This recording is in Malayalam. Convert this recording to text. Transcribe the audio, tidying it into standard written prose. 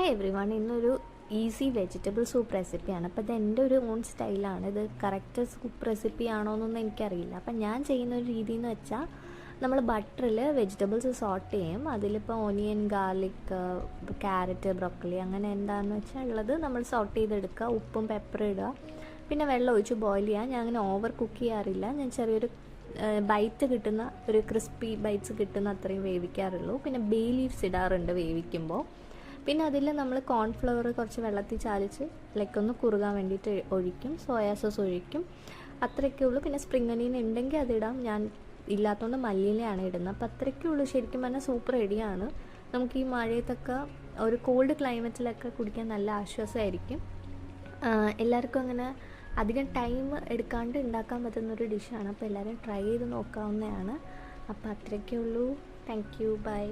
ഹായ് എവ്രി വൺ, ഇന്നൊരു ഈസി വെജിറ്റബിൾ സൂപ്പ് റെസിപ്പിയാണ്. അപ്പോൾ ഇത് എൻ്റെ ഒരു ഓൺ സ്റ്റൈലാണ്. ഇത് കറക്റ്റ് സൂപ്പ് റെസിപ്പി ആണോ എന്നൊന്നും എനിക്കറിയില്ല. അപ്പം ഞാൻ ചെയ്യുന്ന ഒരു രീതി എന്ന് വെച്ചാൽ നമ്മൾ ബട്ടറിൽ വെജിറ്റബിൾസ് സോട്ട് ചെയ്യും. അതിലിപ്പോൾ ഓനിയൻ, ഗാർലിക്, ക്യാരറ്റ്, ബ്രോക്കലി അങ്ങനെ എന്താണെന്ന് വെച്ചാൽ ഉള്ളത് നമ്മൾ സോട്ട് ചെയ്തെടുക്കുക. ഉപ്പും പെപ്പറും ഇടുക, പിന്നെ വെള്ളം ഒഴിച്ച് ബോയിൽ ചെയ്യുക. ഞാൻ അങ്ങനെ ഓവർ കുക്ക് ചെയ്യാറില്ല. ഞാൻ ചെറിയൊരു ബൈറ്റ് കിട്ടുന്ന, ഒരു ക്രിസ്പി ബൈറ്റ്സ് കിട്ടുന്ന അത്രയും വേവിക്കാറുള്ളൂ. പിന്നെ ബേ ലീവ്സ് ഇടാറുണ്ട് വേവിക്കുമ്പോൾ. പിന്നെ അതിൽ നമ്മൾ കോൺഫ്ലവർ കുറച്ച് വെള്ളത്തിൽ ചാലിച്ച് ഒന്ന് കുറുകാൻ വേണ്ടിയിട്ട് ഒഴിക്കും. സോയാ സോസ് ഒഴിക്കും. അത്രയൊക്കെ ഉള്ളൂ. പിന്നെ സ്പ്രിംഗ് ഒനിയൻ ഉണ്ടെങ്കിൽ അതിടാം. ഞാൻ ഇല്ലാത്തതുകൊണ്ട് മല്ലിയിലയാണ് ഇടുന്നത്. അപ്പോൾ അത്രയൊക്കെ ഉള്ളൂ. ശരിക്കും പറഞ്ഞാൽ സൂപ്പ് റെഡിയാണ്. നമുക്ക് ഈ മഴയത്തൊക്കെ ഒരു കോൾഡ് ക്ലൈമറ്റിലൊക്കെ കുടിക്കാൻ നല്ല ആശ്വാസമായിരിക്കും. എല്ലാവർക്കും അങ്ങനെ അധികം ടൈം എടുക്കാണ്ട് ഉണ്ടാക്കാൻ പറ്റുന്നൊരു ഡിഷാണ്. അപ്പോൾ എല്ലാവരും ട്രൈ ചെയ്ത് നോക്കാവുന്നതാണ്. അപ്പോൾ അത്രയൊക്കെ ഉള്ളൂ. Thank you, by.